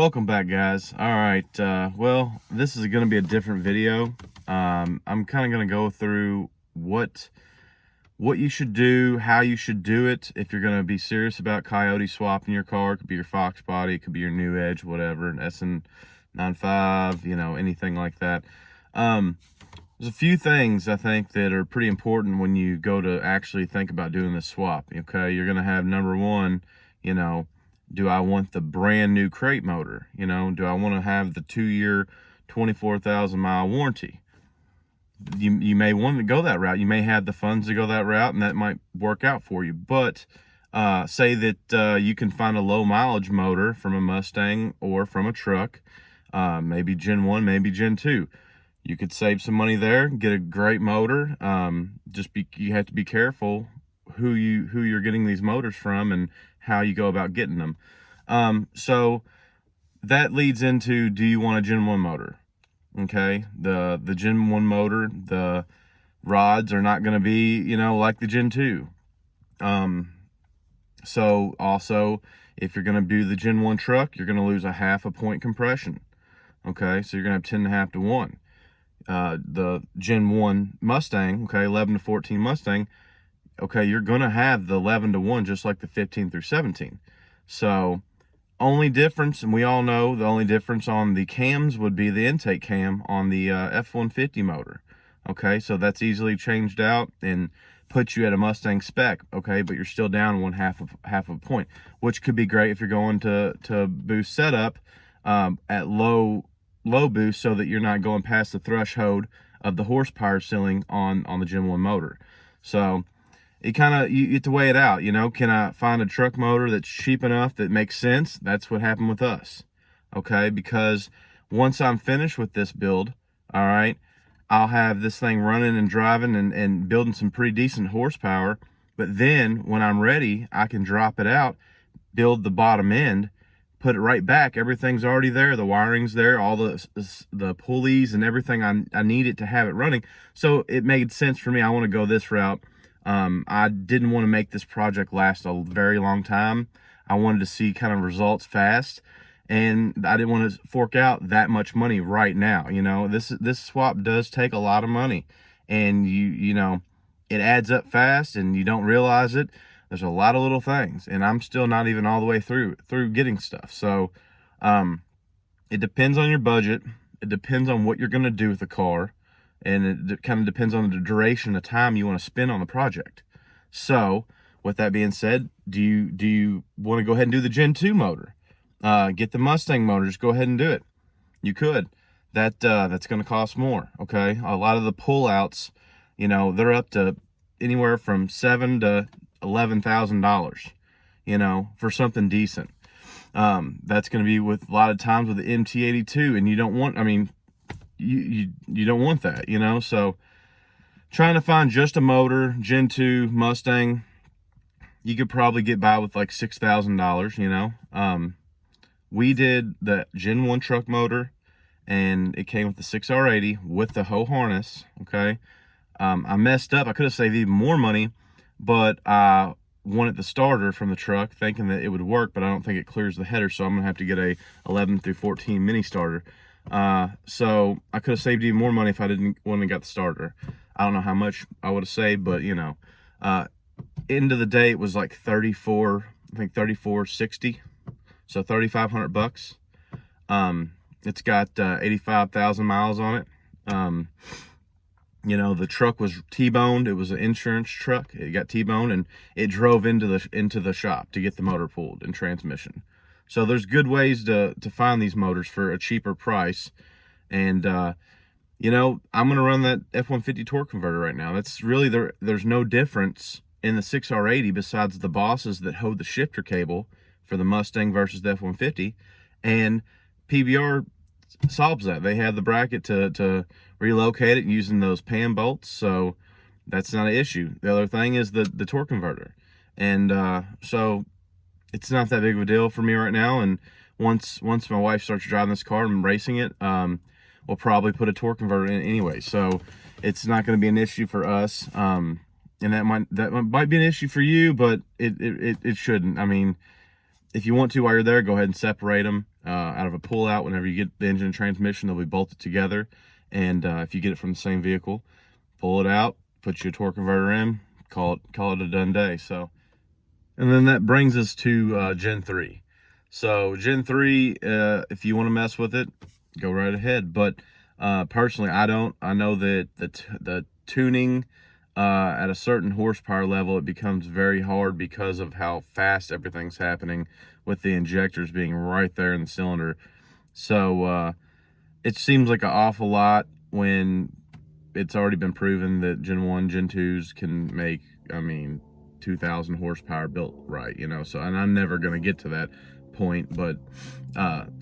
Welcome back, guys. All right, well, this is going to be a different video. I'm kind of going to go through what you should do, how you should do it if you're going to be serious about Coyote swapping your car. It could be your Fox body, it could be your New Edge, whatever, an SN95, anything like that. There's a few things I think that are pretty important when you go to actually think about doing this swap. Okay, you're going to have number one, do I want the brand new crate motor? Do I want to have the 2-year, 24,000-mile warranty? You may want to go that route. You may have the funds to go that route, and that might work out for you. But say that you can find a low mileage motor from a Mustang or from a truck, maybe Gen 1, maybe Gen 2. You could save some money there, get a great motor. You have to be careful who you're getting these motors from and how you go about getting them. So that leads into, do you want a Gen 1 motor? Okay, the Gen 1 motor, the rods are not going to be, like the Gen 2. So also, if you're going to do the Gen 1 truck, you're going to lose a 0.5 point compression. Okay, so you're going to have 10.5 to 1. The Gen 1 Mustang, okay, 11 to 14 Mustang, okay, you're going to have the 11 to 1 just like the 15 through 17. So only difference, and we all know the only difference on the cams would be the intake cam on the F-150 motor. Okay, so that's easily changed out and puts you at a Mustang spec, okay, but you're still down half of a point, which could be great if you're going to boost setup at low boost, so that you're not going past the threshold of the horsepower ceiling on the Gen 1 motor. So you get to weigh it out. Can I find a truck motor that's cheap enough that makes sense? That's what happened with us. Okay, because once I'm finished with this build, all right, I'll have this thing running and driving and building some pretty decent horsepower. But then when I'm ready, I can drop it out, build the bottom end, put it right back. Everything's already there. The wiring's there, all the pulleys and everything I need it to have it running. So it made sense for me. I want to go this route. I didn't want to make this project last a very long time. I wanted to see kind of results fast, and I didn't want to fork out that much money right now. This swap does take a lot of money, and it adds up fast and you don't realize it. There's a lot of little things, and I'm still not even all the way through getting stuff. So it depends on your budget. It depends on what you're going to do with the car, and it kind of depends on the duration of time you want to spend on the project. So with that being said, do you want to go ahead and do the Gen 2 motor? Get the Mustang motor, just go ahead and do it. You could. That's going to cost more. Okay, a lot of the pullouts, they're up to anywhere from $7,000 to $11,000, for something decent. That's going to be with a lot of times with the MT82, and you don't want, you don't want that, so trying to find just a motor, Gen 2 Mustang, you could probably get by with like $6,000, we did the Gen 1 truck motor, and it came with the 6R80 with the hoe harness. Okay, I messed up. I could have saved even more money, but I wanted the starter from the truck thinking that it would work, but I don't think it clears the header, so I'm gonna have to get a 11 through 14 mini starter. So I could have saved even more money if I didn't want to got the starter. I don't know how much I would have saved, but end of the day, it was like 3460, so $3,500. It's got 85,000 miles on it. The truck was T-boned. It was an insurance truck. It got T-boned, and it drove into the shop to get the motor pulled and transmission. So there's good ways to find these motors for a cheaper price. And I'm gonna run that F-150 torque converter right now. That's really there's no difference in the 6R80 besides the bosses that hold the shifter cable for the Mustang versus the F-150, and PBR solves that. They have the bracket to relocate it using those pan bolts, so that's not an issue. The other thing is the torque converter, and so it's not that big of a deal for me right now. And once my wife starts driving this car and racing it, we'll probably put a torque converter in anyway, so it's not going to be an issue for us. And that might be an issue for you, but it shouldn't. if you want to, while you're there, go ahead and separate them out of a pull out. Whenever you get the engine and transmission, they'll be bolted together. And if you get it from the same vehicle, pull it out, put your torque converter in, call it a done day. So, and then that brings us to Gen 3. So Gen 3, if you want to mess with it, go right ahead. But personally, I don't. I know that the tuning at a certain horsepower level, it becomes very hard because of how fast everything's happening with the injectors being right there in the cylinder. So it seems like an awful lot when it's already been proven that Gen 1, Gen 2s can make, 2,000 horsepower built right, So, and I'm never going to get to that point, but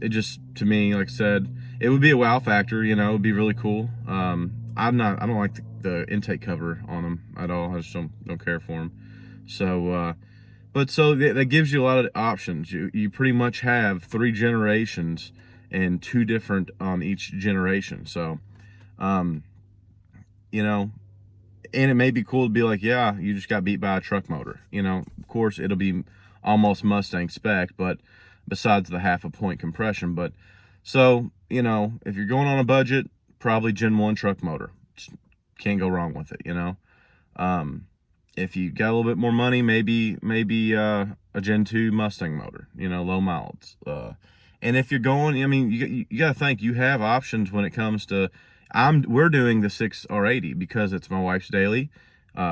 it just, to me, like I said, it would be a wow factor, it would be really cool. I don't like the intake cover on them at all. I just don't care for them. So, so that gives you a lot of options. You pretty much have 3 generations and 2 different on each generation. So, and it may be cool to be like, yeah, you just got beat by a truck motor. Of course, it'll be almost Mustang spec, but besides the half a point compression. But so, if you're going on a budget, probably Gen 1 truck motor. Just can't go wrong with it, If you got a little bit more money, maybe a Gen 2 Mustang motor, low miles. And if you're going, you got to think you have options when it comes to. We're doing the 6R80 because it's my wife's daily.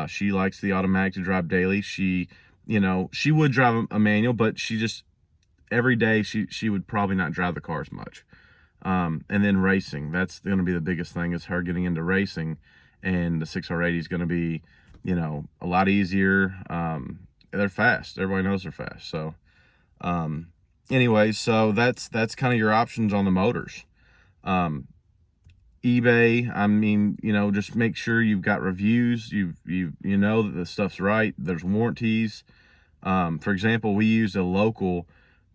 She likes the automatic to drive daily. She would drive a manual, but she just every day she would probably not drive the car as much. And then racing, that's going to be the biggest thing, is her getting into racing, and the 6R80 is going to be, a lot easier. They're fast. Everybody knows they're fast. So, anyways, so that's kind of your options on the motors. eBay, just make sure you've got reviews. You know that the stuff's right. There's warranties. For example, we use a local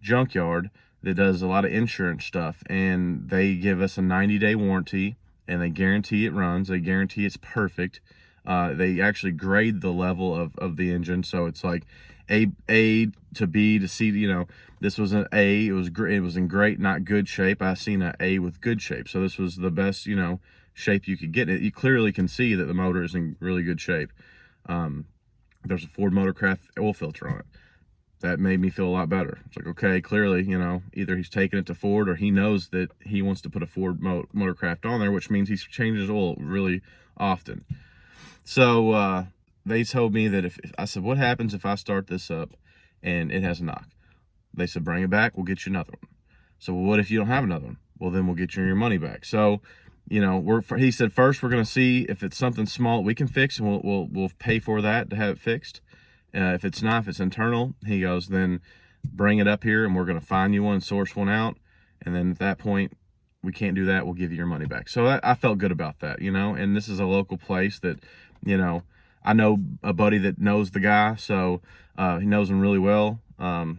junkyard that does a lot of insurance stuff, and they give us a 90-day warranty, and they guarantee it runs. They guarantee it's perfect. They actually grade the level of the engine, so it's like A to B to C. This was an A. It was in great, not good shape. I seen an A with good shape, so this was the best shape you could get. You clearly can see that the motor is in really good shape. There's a Ford Motorcraft oil filter on it. That made me feel a lot better. It's like, okay, clearly, either he's taking it to Ford, or he knows that he wants to put a Ford Motorcraft on there, which means he's changing his oil really often. So they told me that if I said, what happens if I start this up and it has a knock? They said, bring it back, we'll get you another one. So what if you don't have another one? Well, then we'll get you your money back. So, he said, first we're going to see if it's something small we can fix, and we'll pay for that to have it fixed. If it's not, if it's internal, he goes, then bring it up here and we're going to find you one, source one out. And then at that point, we can't do that. We'll give you your money back. So I felt good about that, and this is a local place that, I know a buddy that knows the guy. So he knows him really well.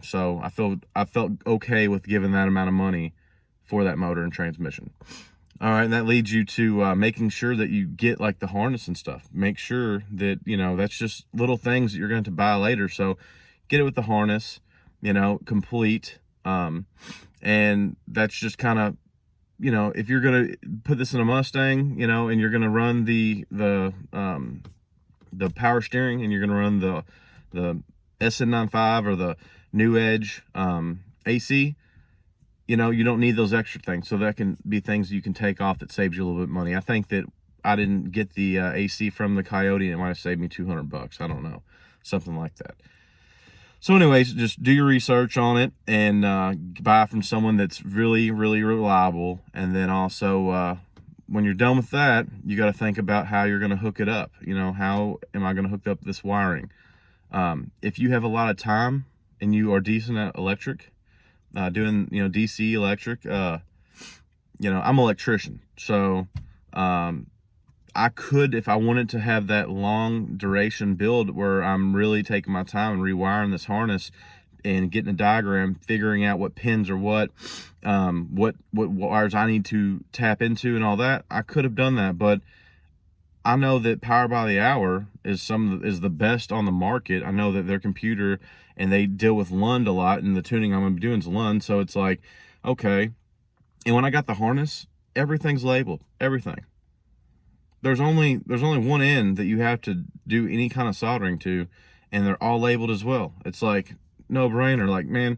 So I felt okay with giving that amount of money for that motor and transmission. All right, and that leads you to making sure that you get like the harness and stuff. Make sure that, that's just little things that you're going to buy later. So get it with the harness, complete. And that's just kind of, if you're going to put this in a Mustang, and you're going to run the power steering, and you're going to run the SN95 or the New Edge AC, you don't need those extra things. So that can be things you can take off that saves you a little bit of money. I think that I didn't get the AC from the Coyote, and it might have saved me $200. I don't know, something like that. So anyways, just do your research on it and buy from someone that's really, really reliable. And then also, when you're done with that, you got to think about how you're going to hook it up. How am I going to hook up this wiring? If you have a lot of time and you are decent at electric, doing DC electric, I'm an electrician, so I could, if I wanted to have that long duration build where I'm really taking my time and rewiring this harness and getting a diagram, figuring out what pins are what wires I need to tap into and all that, I could have done that. But I know that Power by the Hour is the best on the market. I know that their computer, and they deal with Lund a lot, and the tuning I'm gonna be doing is Lund. So it's like, okay. And when I got the harness, everything's labeled. Everything. There's only one end that you have to do any kind of soldering to, and they're all labeled as well. It's like no brainer. Like, man,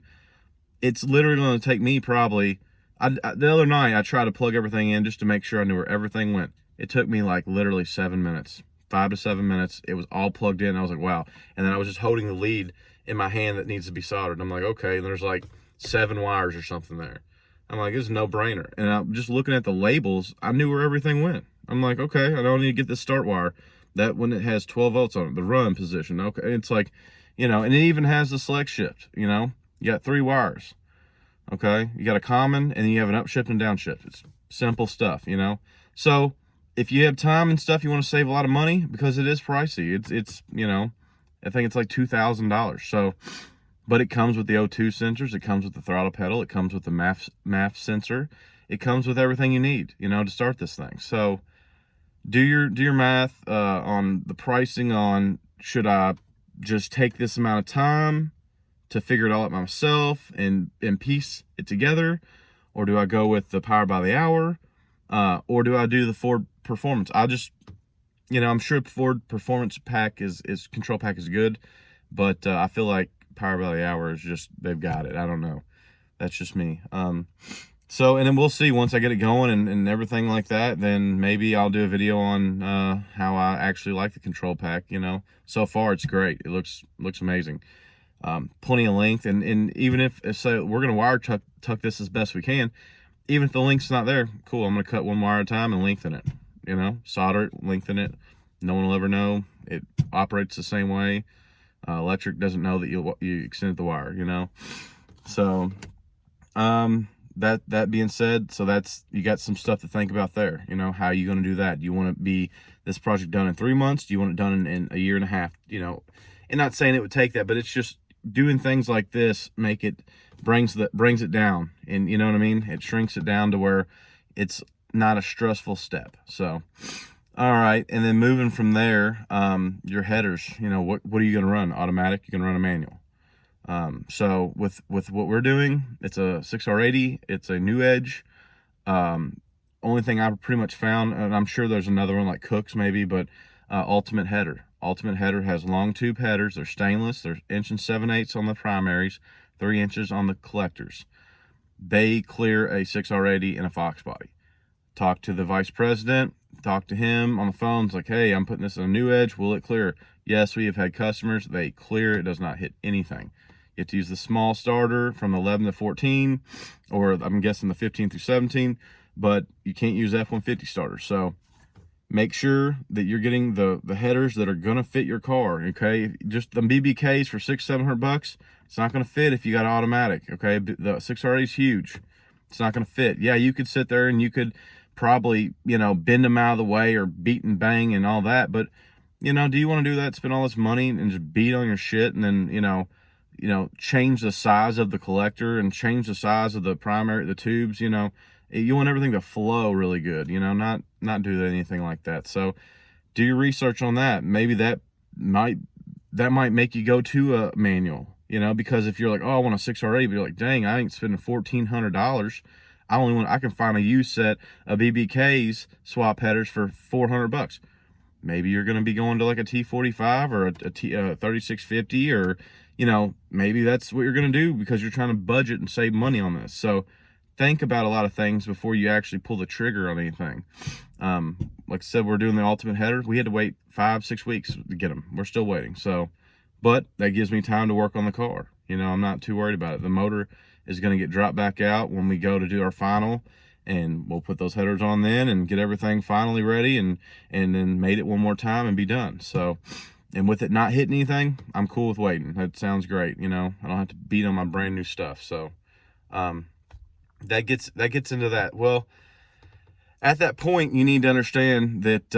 it's literally going to take me probably. The other night I tried to plug everything in just to make sure I knew where everything went. It took me like literally 7 minutes, 5 to 7 minutes. It was all plugged in. I was like, wow. And then I was just holding the lead in my hand that needs to be soldered. I'm like, okay. And there's like 7 wires or something there. I'm like, it's a no-brainer. And I'm just looking at the labels. I knew where everything went. I'm like, okay, I don't need to get this start wire. That when it has 12 volts on it, the run position. Okay, it's like, and it even has the select shift. You got 3 wires. Okay, you got a common, and then you have an upshift and downshift. It's simple stuff. So if you have time and stuff, you want to save a lot of money because it is pricey. It's I think it's like $2,000. So. But it comes with the O2 sensors. It comes with the throttle pedal. It comes with the MAF sensor. It comes with everything you need, to start this thing. So do your math on the pricing on, should I just take this amount of time to figure it all out myself and piece it together? Or do I go with the Power by the Hour? Or do I do the Ford Performance? I'm sure Ford Performance pack control pack is good, but I feel like Power by the Hour is just, they've got it. I don't know. That's just me. So, and then we'll see once I get it going and everything like that, then maybe I'll do a video on how I actually like the control pack. So far it's great. It looks amazing. Plenty of length, and even if so, we're gonna wire tuck this as best we can. Even if the length's not there, cool. I'm gonna cut one wire at a time and lengthen it. Solder it, lengthen it. No one will ever know. It operates the same way. Electric doesn't know that you extended the wire, So, that being said, so you got some stuff to think about there. How are you going to do that? Do you want to be this project done in 3 months? Do you want it done in a year and a half? And not saying it would take that, but it's just doing things like this brings it down, and you know what I mean. It shrinks it down to where it's not a stressful step. So. All right, and then moving from there, your headers, what are you going to run? Automatic, you're going to run a manual. So with what we're doing, it's a 6R80, it's a New Edge. Only thing I've pretty much found, and I'm sure there's another one like Cook's maybe, but Ultimate Header. Ultimate Header has long tube headers. They're stainless. They're 1 7/8 on the primaries, 3 inches on the collectors. They clear a 6R80 in a Fox body. Talk to the vice president. Talk to him on the phone. It's like, hey, I'm putting this on a New Edge. Will it clear? Yes, we have had customers. They clear. It does not hit anything. You have to use the small starter from 11 to 14, or I'm guessing the 15 through 17, but you can't use F-150 starters. So make sure that you're getting the headers that are going to fit your car, okay? Just the BBKs for $600-700, it's not going to fit if you got automatic, okay? The 6R80 is huge. It's not going to fit. Yeah, you could sit there and you could probably, bend them out of the way or beat and bang and all that. But, do you want to do that, spend all this money and just beat on your shit and then, change the size of the collector and change the size of the tubes, you want everything to flow really good, not do anything like that. So do your research on that. Maybe that might make you go to a manual, because if you're like, oh, I want a 6R80, but you're like, dang, I ain't spending $1,400. I can find a used set of BBKs swap headers for $400. Maybe you're going to be going to like a T45 or a 3650, or, maybe that's what you're going to do because you're trying to budget and save money on this. So think about a lot of things before you actually pull the trigger on anything. Like I said, we're doing the Ultimate Header. We had to wait 5-6 weeks to get them. We're still waiting. So, but that gives me time to work on the car. I'm not too worried about it. The motor is going to get dropped back out when we go to do our final, and we'll put those headers on then and get everything finally ready and then mate it one more time and be done. So, and with it not hitting anything, I'm cool with waiting. That sounds great. I don't have to beat on my brand new stuff. So, that gets into that. Well, at that point, you need to understand that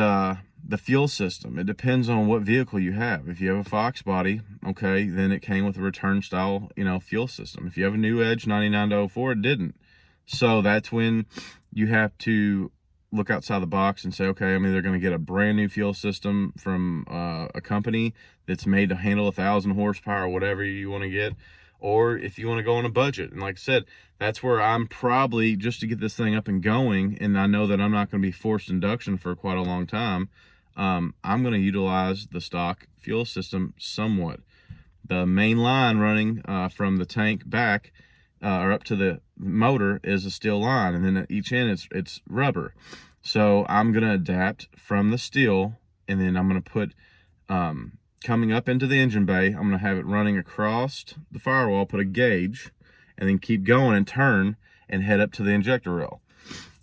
the fuel system, it depends on what vehicle you have. If you have a Fox body, okay, then it came with a return style, fuel system. If you have a New Edge 99 to 04, it didn't. So that's when you have to look outside the box and say, okay, I'm either going to get a brand new fuel system from a company that's made to handle 1,000 horsepower or whatever you want to get, or if you want to go on a budget. And like I said, that's where I'm probably, just to get this thing up and going, and I know that I'm not going to be forced induction for quite a long time, I'm going to utilize the stock fuel system somewhat. The main line running from the tank back or up to the motor is a steel line, and then at each end it's rubber. So I'm going to adapt from the steel, and then I'm going to put coming up into the engine bay, I'm going to have it running across the firewall, put a gauge, and then keep going and turn and head up to the injector rail.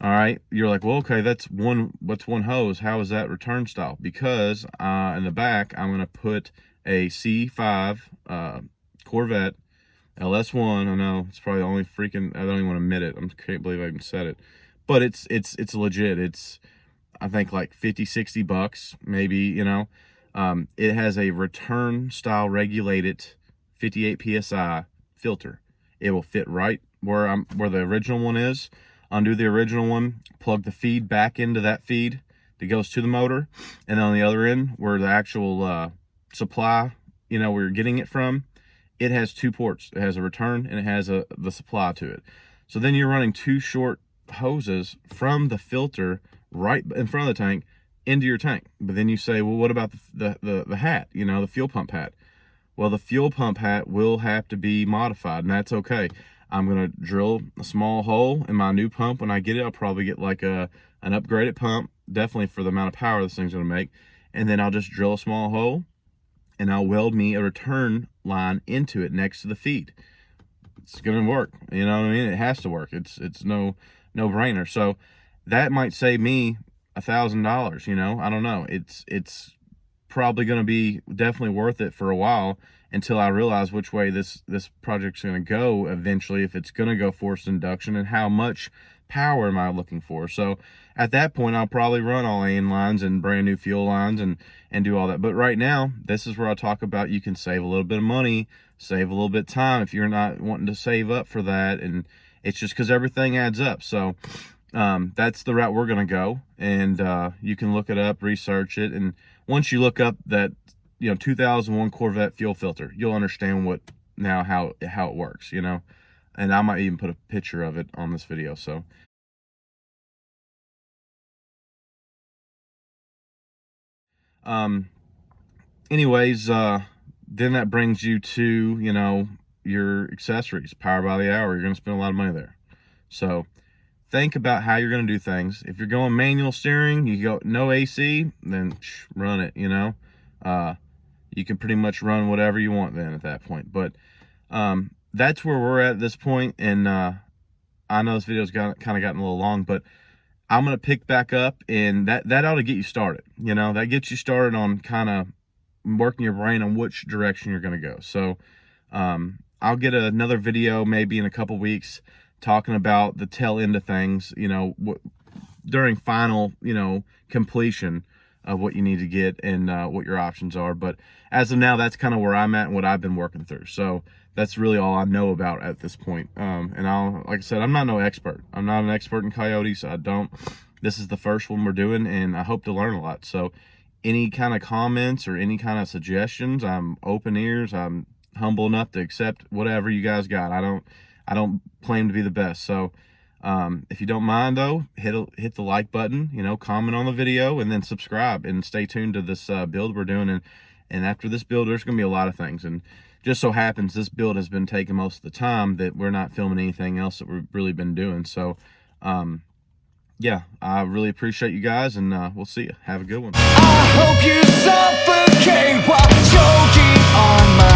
All right, you're like, well, okay, what's one hose? How is that return style? Because in the back, I'm going to put a C5 Corvette LS1. I know it's probably the only freaking, I don't even want to admit it. I can't believe I even said it, but it's legit. It's, I think, like 50-60 bucks, maybe, you know. It has a return style regulated 58 psi filter. It will fit right where the original one is. Undo the original one, plug the feed back into that feed that goes to the motor, and then on the other end where the actual supply, you know, where you're getting it from, it has two ports. It has a return and it has the supply to it. So then you're running two short hoses from the filter right in front of the tank into your tank. But then you say, well, what about the hat, you know, the fuel pump hat? Well, the fuel pump hat will have to be modified, and that's okay. I'm going to drill a small hole in my new pump. When I get it, I'll probably get like an upgraded pump, definitely for the amount of power this thing's going to make. And then I'll just drill a small hole, and I'll weld me a return line into it next to the feed. It's going to work. You know what I mean? It has to work. It's no brainer. So that might save me $1,000, you know. I don't know. It's probably going to be definitely worth it for a while, until I realize which way this project's going to go eventually, if it's going to go forced induction, and how much power am I looking for. So at that point, I'll probably run all AN lines and brand new fuel lines and do all that. But right now, this is where I talk about you can save a little bit of money, save a little bit of time if you're not wanting to save up for that. And it's just because everything adds up. So that's the route we're going to go. And you can look it up, research it. And once you look up that, you know, 2001 Corvette fuel filter, you'll understand how it works, you know. And I might even put a picture of it on this video. So anyways, then that brings you to, you know, your accessories. Power by the hour, you're going to spend a lot of money there. So think about how you're going to do things. If you're going manual steering, you go no AC, then run it, you know. You can pretty much run whatever you want then at that point. But that's where we're at this point. And I know this video's kind of gotten a little long, but I'm going to pick back up, and that ought to get you started. You know, that gets you started on kind of working your brain on which direction you're going to go. So I'll get another video maybe in a couple weeks talking about the tail end of things, you know, during final, you know, completion of what you need to get and what your options are. But as of now, that's kind of where I'm at and what I've been working through. So that's really all I know about at this point. And like I said, I'm not no expert. I'm not an expert in coyotes. This is the first one we're doing, and I hope to learn a lot. So any kind of comments or any kind of suggestions, I'm open ears. I'm humble enough to accept whatever you guys got. I don't claim to be the best. So if you don't mind though, hit the like button, you know, comment on the video, and then subscribe, and stay tuned to this build we're doing. And after this build, there's going to be a lot of things. And just so happens this build has been taking most of the time that we're not filming anything else that we've really been doing. So yeah, I really appreciate you guys, and we'll see you. Have a good one. I hope you suffocate while choking on my